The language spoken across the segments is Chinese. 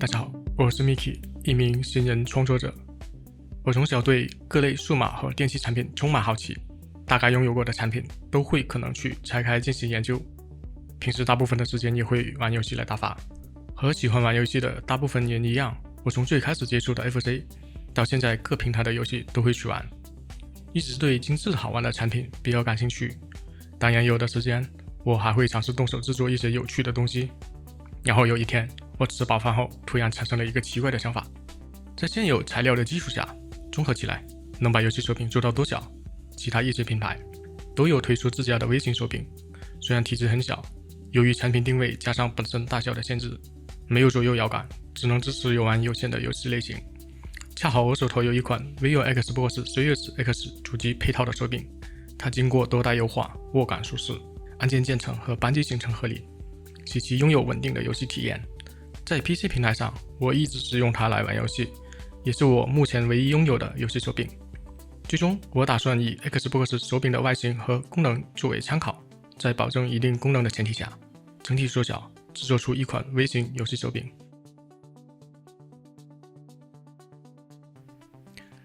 大家好，我是 Miki， 一名新人创作者。我从小对各类数码和电器产品充满好奇，大概拥有过的产品都会可能去拆开进行研究。平时大部分的时间也会玩游戏来打发。和喜欢玩游戏的大部分人一样，我从最开始接触的 FC 到现在各平台的游戏都会去玩，一直对精致好玩的产品比较感兴趣。当然有的时间我还会尝试动手制作一些有趣的东西。然后有一天我吃饱饭后突然产生了一个奇怪的想法，在现有材料的基础下综合起来能把游戏手柄做到多小。其他一些品牌都有推出自家的微型手柄，虽然体积很小，由于产品定位加上本身大小的限制，没有左右摇杆，只能支持游玩有限的游戏类型。恰好我手头有一款 Vivo Xbox Series X 主机配套的手柄，它经过多代优化，握感舒适，按键键程和扳机行程合理，使其拥有稳定的游戏体验。在 PC 平台上，我一直使用它来玩游戏，也是我目前唯一拥有的游戏手柄。最终我打算以 Xbox 手柄的外形和功能作为参考，在保证一定功能的前提下，整体缩小，制作出一款微型游戏手柄。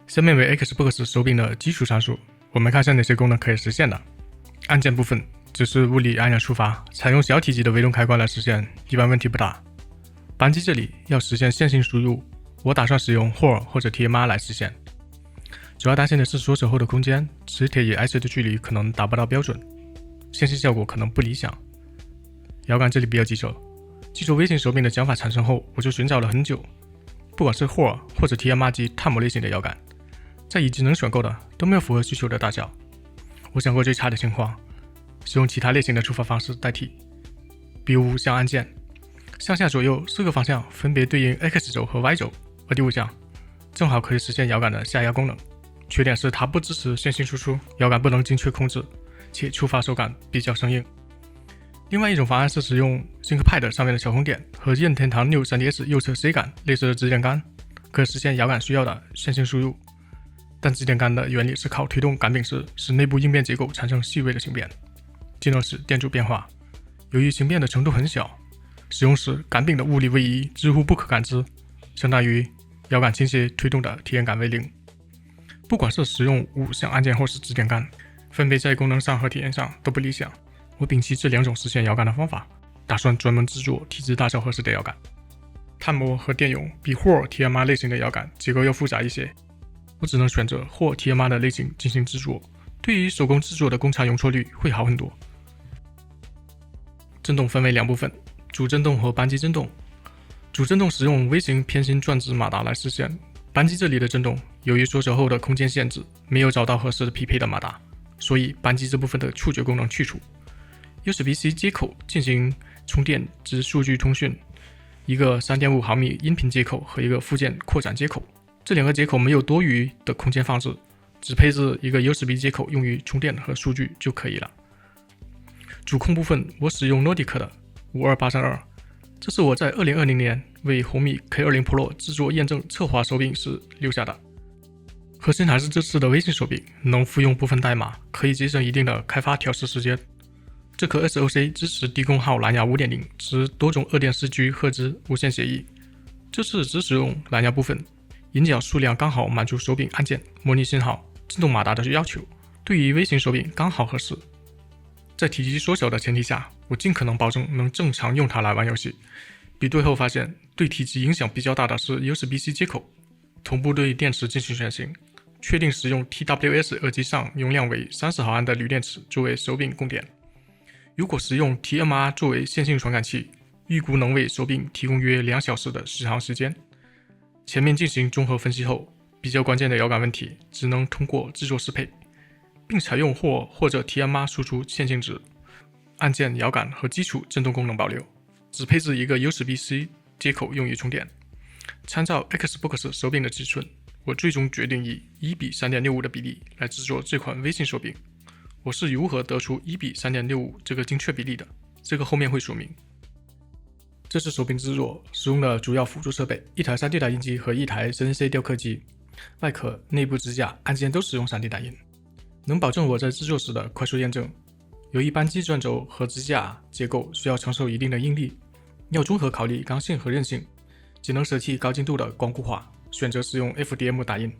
下面为 Xbox 手柄的基础参数，我们看一下哪些功能可以实现的。按键部分只是物理按钮触发，采用小体积的微动开关来实现，一般问题不大。扳机这里要实现线性输入，我打算使用 HOR 或者 TMR 来实现。主要担心的是缩手后的空间，磁铁与 IC 的距离可能达不到标准，线性效果可能不理想。摇杆这里比较棘手，记住微型手柄的想法产生后，我就寻找了很久，不管是 HOR 或者 TMR 级碳模类型的摇杆，在已经能选购的都没有符合需求的大小。我想过最差的情况，使用其他类型的触发方式代替，比如5项按键，上下左右4个方向分别对应 X 轴和 Y 轴，而第5项正好可以实现摇杆的下压功能。缺点是它不支持线性输出，摇杆不能精确控制，且触发手感比较生硬。另外一种方案是使用 ThinkPad 上面的小红点和任天堂 New 3DS 右侧 C 杆类似的指点杆，可以实现摇杆需要的线性输入。但指点杆的原理是靠推动杆柄时使内部应变结构产生细微的形变，进而使电阻变化。由于形变的程度很小，使用时杆柄的物理位移几乎不可感知，相当于摇杆倾斜推动的体验感为0。不管是使用5项按键或是指点杆，分别在功能上和体验上都不理想。我摒弃这2种实现摇杆的方法，打算专门制作体积大小合适的摇杆。碳模和电泳比或 TMR 类型的摇杆结构要复杂一些，我只能选择或 TMR 的类型进行制作，对于手工制作的工厂容错率会好很多。振动分为2部分，主振动和扳机振动。主振动使用微型偏心转子马达来实现，扳机这里的振动由于缩小后的空间限制，没有找到合适的匹配的马达，所以扳机这部分的触觉功能去除。USB-C 接口进行充电之数据通讯，一个 3.5 毫米音频接口和一个附件扩展接口，这2个接口没有多余的空间放置，只配置一个 USB 接口用于充电和数据就可以了。主控部分我使用 Nordic 的52832，这是我在2020年为红米 K20 Pro 制作验证侧滑手柄时留下的。核心还是这次的微型手柄能复用部分代码，可以节省一定的开发调试时间。这颗 SoC 支持低功耗蓝牙 5.0 之多种 2.4G 赫兹无线协议，这次只使用蓝牙部分，引脚数量刚好满足手柄按键、模拟信号、振动马达的要求，对于微型手柄刚好合适。在体积缩小的前提下，我尽可能保证能正常用它来玩游戏。比对后发现，对体积影响比较大的是 USB-C 接口，同步对电池进行选型，确定使用 TWS 耳机上容量为30毫安的铝电池作为手柄供电。如果使用 TMR 作为线性传感器，预估能为手柄提供约2小时的续航时间。前面进行综合分析后，比较关键的摇杆问题只能通过制作适配，并采用或者 TMR 输出线性值，按键、摇杆和基础振动功能保留，只配置一个 USB-C 接口用于充电。参照 Xbox 手柄的尺寸，我最终决定以1:3.65的比例来制作这款微型手柄。我是如何得出1:3.65这个精确比例的，这个后面会说明。这次手柄制作使用的主要辅助设备，一台 3D 打印机和一台 CNC 雕刻机，外壳、内部支架、按键都使用 3D 打印，能保证我在制作时的快速验证。由于扳机转轴和支架结构需要承受一定的应力，要综合考虑刚性和韧性，仅能舍弃高精度的光固化，选择使用 FDM 打印，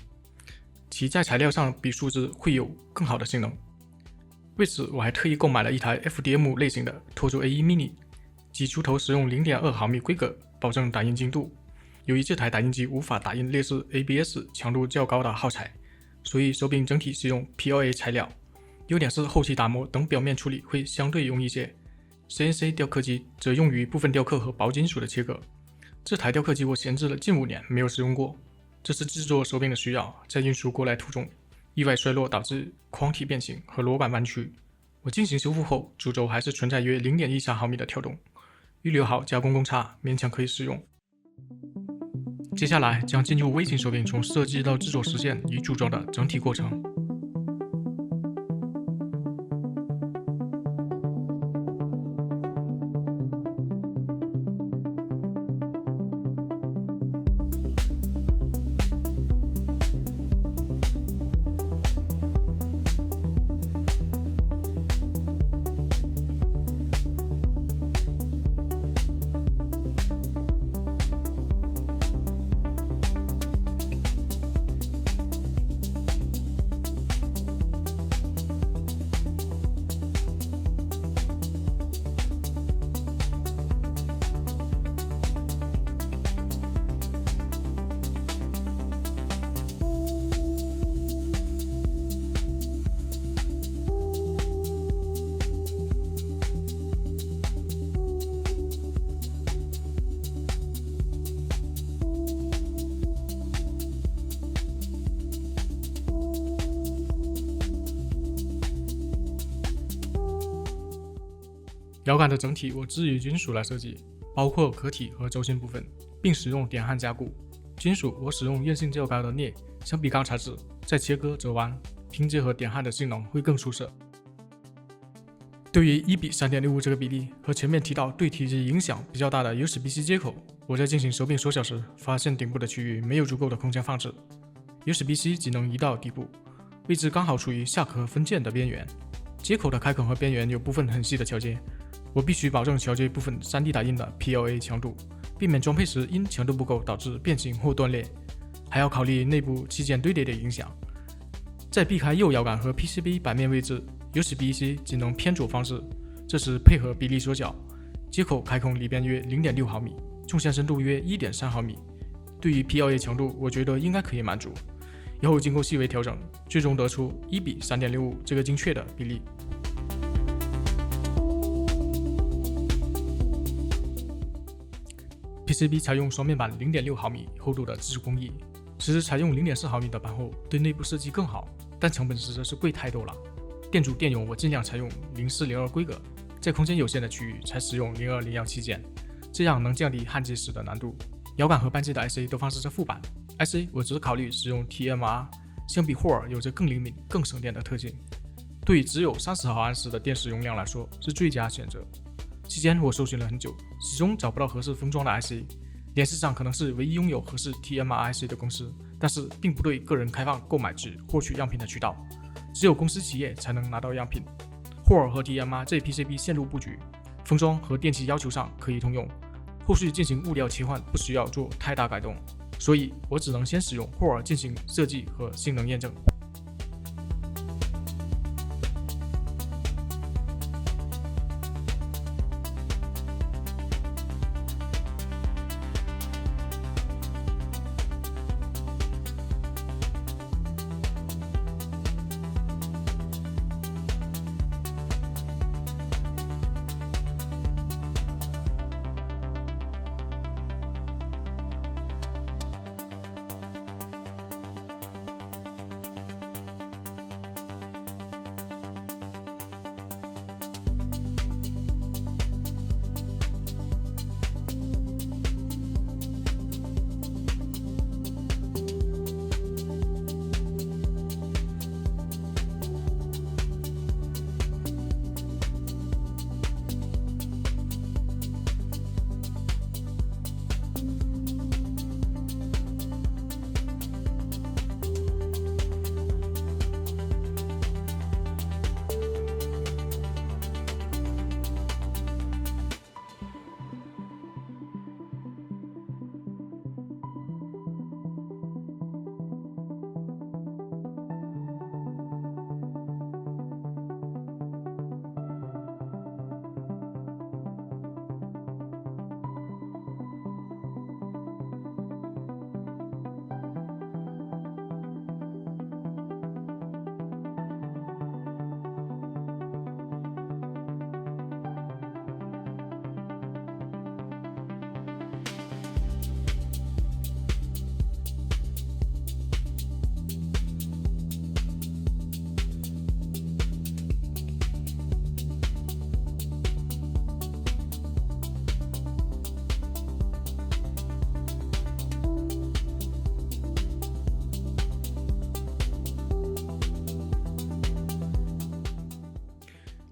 其在材料上比树脂会有更好的性能。为此，我还特意购买了一台 FDM 类型的 Tozo A1 Mini， 即出头使用 0.2 毫米规格，保证打印精度。由于这台打印机无法打印类似 ABS 强度较高的耗材，所以手柄整体使用 PLA 材料，优点是后期打磨等表面处理会相对容易些。CNC 雕刻机则用于部分雕刻和薄金属的切割。这台雕刻机我闲置了近5年，没有使用过。这是制作手柄的需要，在运输过来途中意外摔落导致框体变形和螺管弯曲。我进行修复后，主轴还是存在约 0.13 毫米的跳动，预留好加工公差，勉强可以使用。接下来将进入微型手柄从设计到制作实现与组装的整体过程。摇杆的整体我基于金属来设计，包括壳体和轴心部分，并使用点焊加固。金属我使用韧性较高的镍，相比钢材质，在切割、折弯、拼接和点焊的性能会更出色。对于1:3.65这个比例和前面提到对体积影响比较大的 USB-C 接口，我在进行手柄缩小时，发现顶部的区域没有足够的空间放置， USB-C 只能移到底部，位置刚好处于下壳分件的边缘。接口的开孔和边缘有部分很细的桥接，我必须保证桥接部分 3D 打印的 PLA 强度，避免装配时因强度不够导致变形或断裂，还要考虑内部器件堆叠的影响。在避开右摇杆和 PCB 板面位置， USB-C 仅能偏左方式，这时配合比例缩小，接口开孔里边约 0.6 毫米，纵线深度约 1.3 毫米。对于 PLA 强度，我觉得应该可以满足。以后经过细微调整，最终得出1:3.65这个精确的比例。PCB 采用双面板 0.6 毫米厚度的自主工艺，其实采用 0.4 毫米的板厚对内部设计更好，但成本实在是贵太多了。电阻电容我尽量采用0402规格，在空间有限的区域才使用0201器件，这样能降低焊接时的难度。摇杆和扳机的 IC 都放置在副板， IC 我只考虑使用 TMR， 相比霍尔有着更灵敏、更省电的特性，对于只有30毫安时的电池容量来说是最佳选择。期间我搜寻了很久，始终找不到合适封装的 IC， 联世上可能是唯一拥有合适 TMR IC 的公司，但是并不对个人开放购买至获取样品的渠道，只有公司企业才能拿到样品。霍尔和 TMR 这 PCB 线路布局、封装和电气要求上可以通用，后续进行物料切换不需要做太大改动，所以我只能先使用霍尔进行设计和性能验证。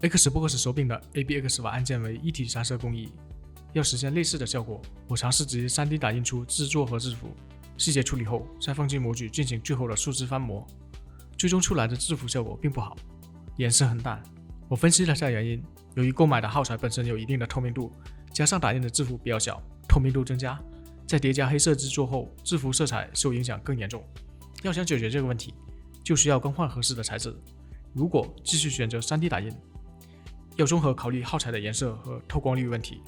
Xbox 手柄的 ABXY 按键为一体散射工艺，要实现类似的效果，我尝试直接 3D 打印出制作和制服，细节处理后再放进模具进行最后的数字翻模，最终出来的制服效果并不好，颜色很淡。我分析了下原因，由于购买的耗材本身有一定的透明度，加上打印的制服比较小，透明度增加，在叠加黑色制作后，制服色彩受影响更严重。要想解决这个问题，就需要更换合适的材质。如果继续选择 3D 打印，要综合考虑耗材的颜色和透光率问题，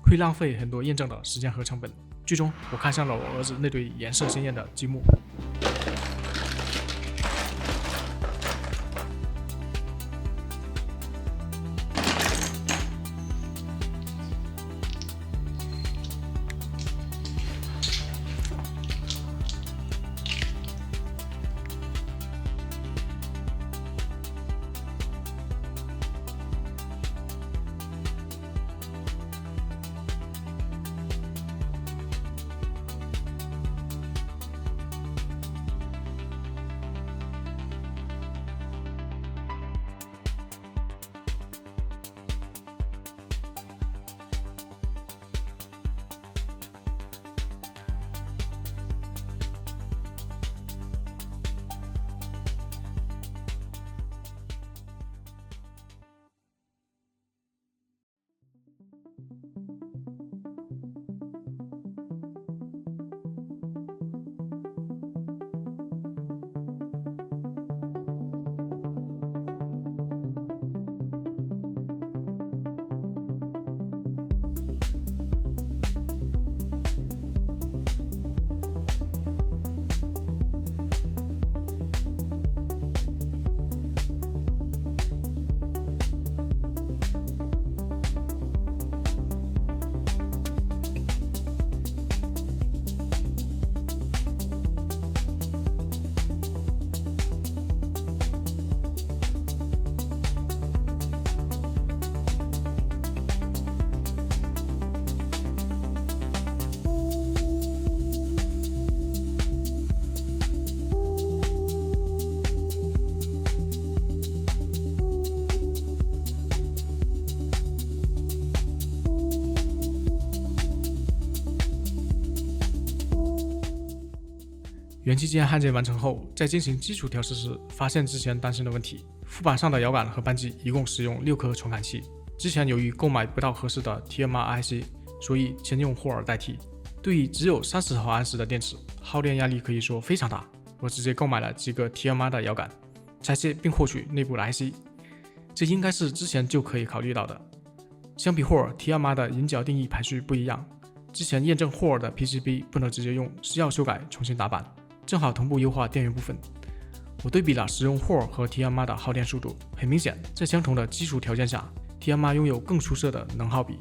会浪费很多验证的时间和成本。最终，我看上了我儿子那对颜色鲜艳的积木。元器件焊接完成后，在进行基础调试时，发现之前担心的问题。副板上的摇杆和扳机一共使用6颗传感器。之前由于购买不到合适的 TMR IC， 所以先用霍尔代替。对于只有30毫安时的电池，耗电压力可以说非常大。我直接购买了几个 TMR 的摇杆，拆卸并获取内部的 IC。这应该是之前就可以考虑到的。相比霍尔 TMR 的引脚定义排序不一样，之前验证霍尔的 PCB 不能直接用，需要修改重新打板。正好同步优化电源部分。我对比了使用霍尔和 TMR 的耗电速度，很明显，在相同的基础条件下 ，TMR 拥有更出色的能耗比。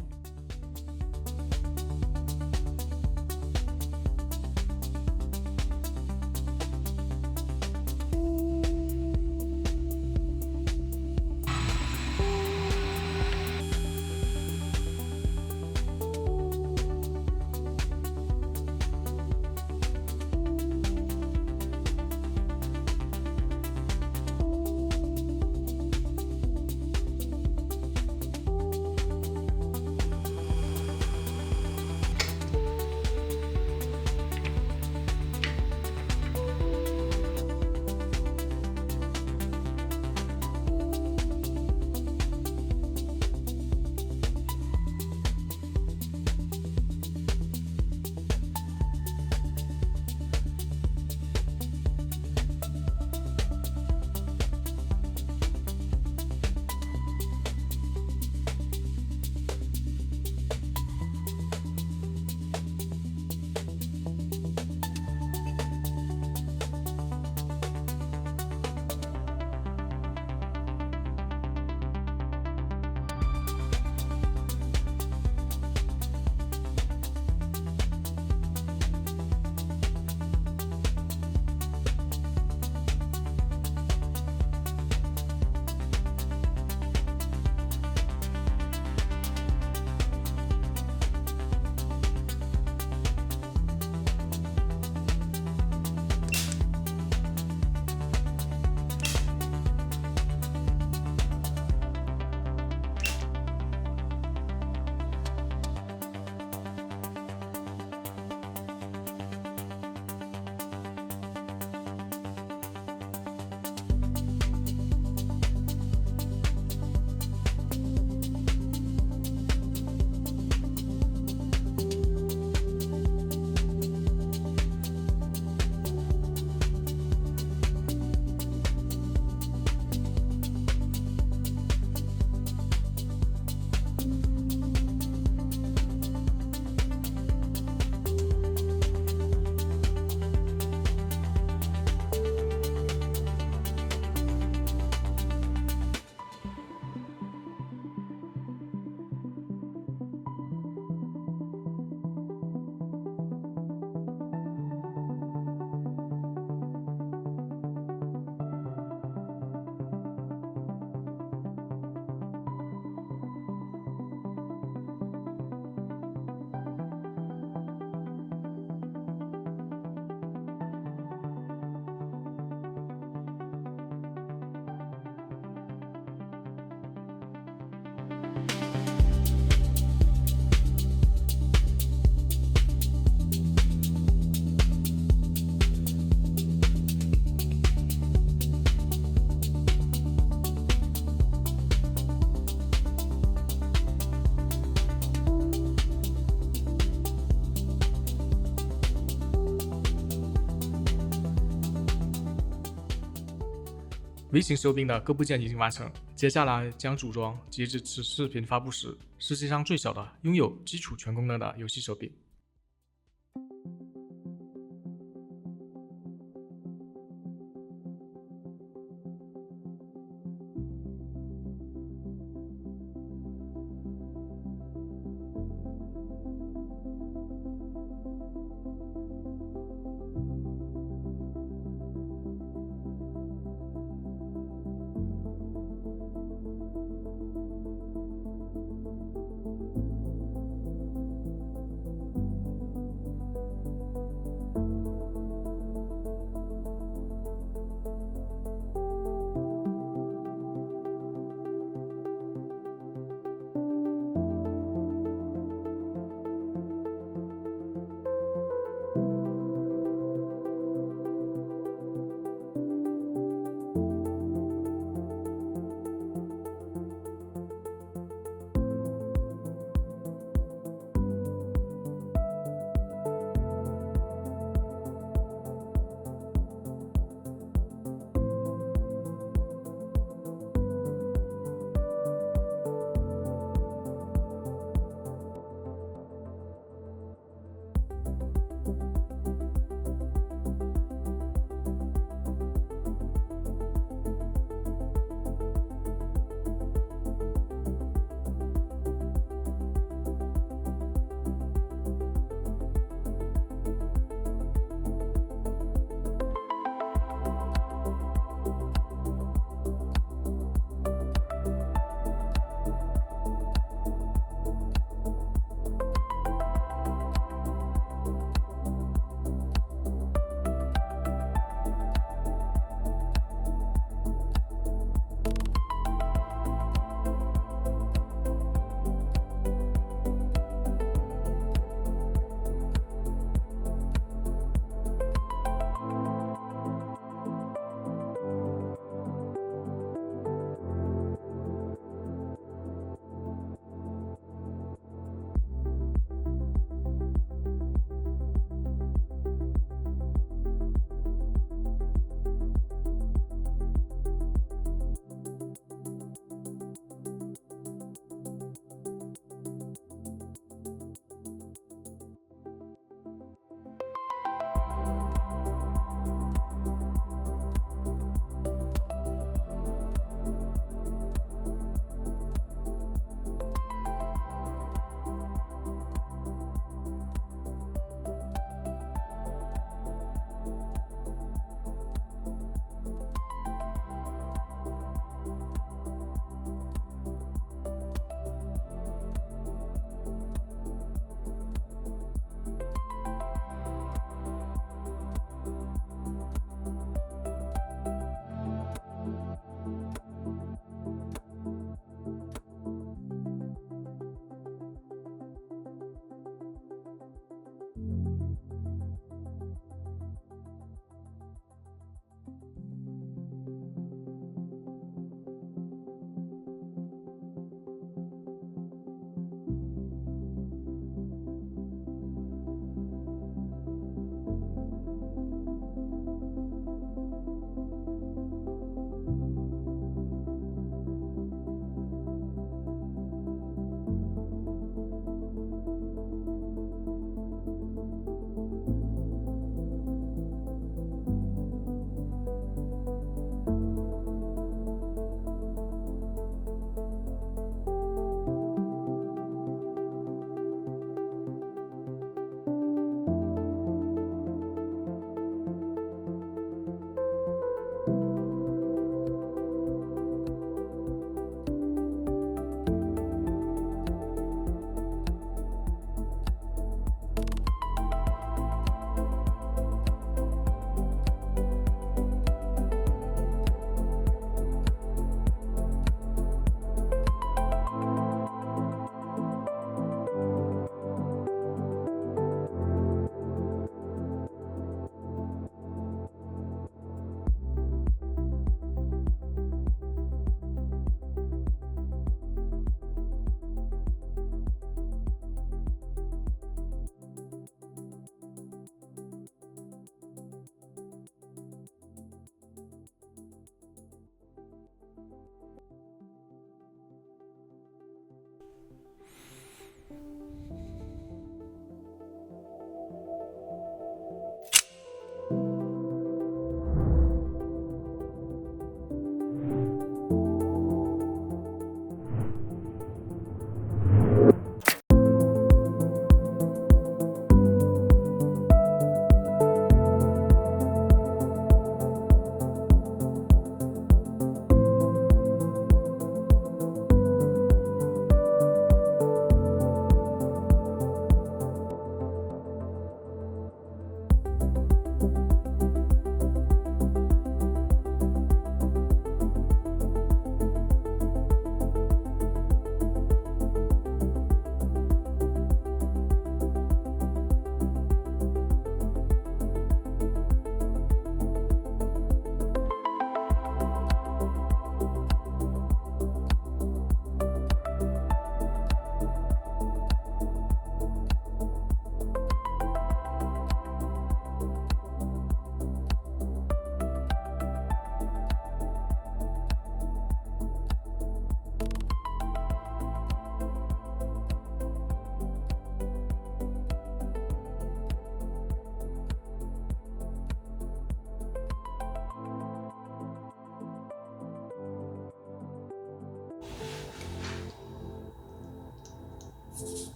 微型手柄的各部件已经完成，接下来将组装截至此视频发布时世界上最小的拥有基础全功能的游戏手柄。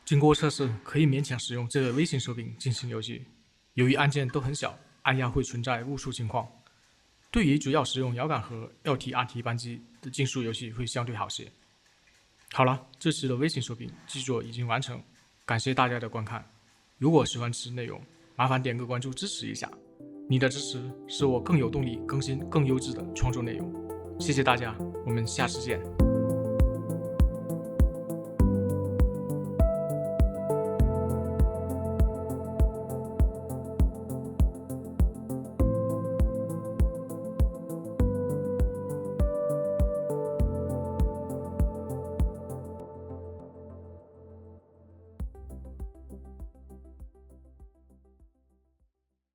经过测试，可以勉强使用这个微型手柄进行游戏。由于按键都很小，按压会存在误触情况。对于主要使用摇杆和 LT、RT 扳机的竞速游戏会相对好些。好了，这次的微型手柄制作已经完成，感谢大家的观看。如果喜欢此内容，麻烦点个关注支持一下，你的支持是我更有动力更新更优质的创作内容。谢谢大家，我们下次见。